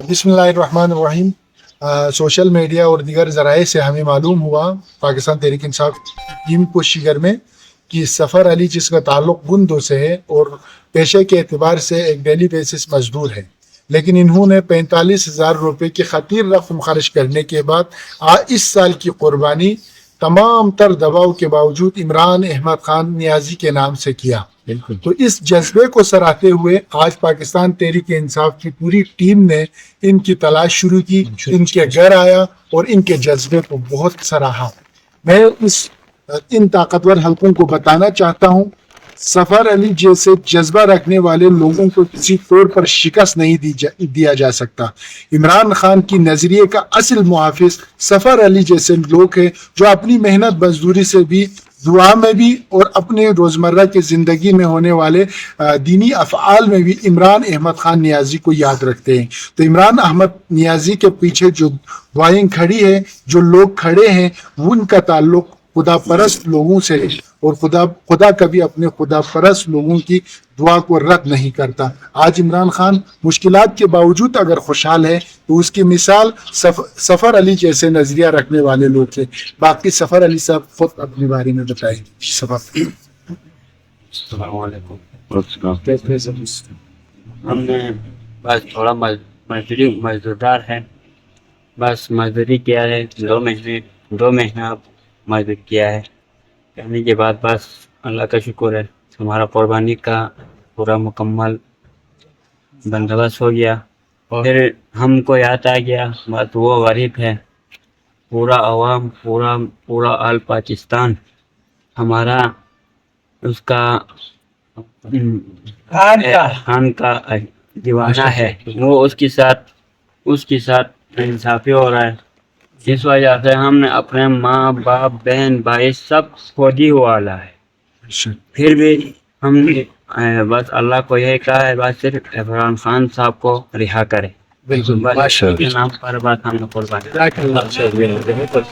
बिस्मिल्लाहिर्रहमानिर्रहीम। Social media और दीगर ज़राए से हमें मालूम हुआ पाकिस्तान तहरीक इंसाफ टीम को शिगर में कि सफ़र अली जिसका ताल्लुक़ बुंदो से है और पेशे के एतबार से एक डेली बेसिस मजदूर है, लेकिन इन्होंने 45,000 रुपये की खतीर रकम खर्च करने के बाद इस साल की कुर्बानी तमाम तर दबाव के बावजूद इमरान अहमद खान नियाजी के नाम से किया। तो इस जज्बे को सराहते हुए आज पाकिस्तान तहरीक इंसाफ की पूरी टीम ने इनकी तलाश शुरू की, इनके घर आया और इनके जज्बे को बहुत सराहा। मैं इन ताकतवर हलकों को बताना चाहता हूँ, सफर अली जैसे जज्बा रखने वाले लोगों को किसी तौर पर शिकस्त नहीं दिया जा सकता। इमरान खान की नजरिए का असल मुहाफिज सफर अली जैसे लोग हैं जो अपनी मेहनत मजदूरी से भी, दुआ में भी और अपने रोज़मर्रा की ज़िंदगी में होने वाले दीनी अफ़आल में भी इमरान अहमद खान नियाज़ी को याद रखते हैं। तो इमरान अहमद नियाज़ी के पीछे जो दुआएं खड़ी है, जो लोग खड़े हैं, उनका ताल्लुक़ खुदा परस्त लोगों से है और खुदा कभी अपने खुदा परस्त लोगों की दुआ को रद्द नहीं करता। आज इमरान खान मुश्किलात के बावजूद अगर खुशहाल है तो उसकी मिसाल सफ़र अली जैसे नज़रिया रखने वाले लोग थे। बाकी सफ़र अली साहब खुद अपने बारे में बताएंगे। हमने बस थोड़ा मजदूरदार है, बस मजदूरी किया है, 2 महीना मजदूर किया है। करने के बाद बस अल्लाह का शुक्र है, हमारा कुर्बानी का पूरा मुकम्मल बंदोबस्त हो गया। फिर हमको याद आ गया बस वो गरीब है, पूरा अवाम, पूरा आल पाकिस्तान हमारा उसका खान का दीवाना है, वो उसके साथ इंसाफी हो रहा है। इस वजह से हमने अपने माँ बाप बहन भाई सब खुद ही वाला है, फिर भी हमने बस अल्लाह को यही कहा है बस सिर्फ इमरान खान साहब को रिहा करे। बिल्कुल, बस के नाम पर बात हमने कुर्बानी।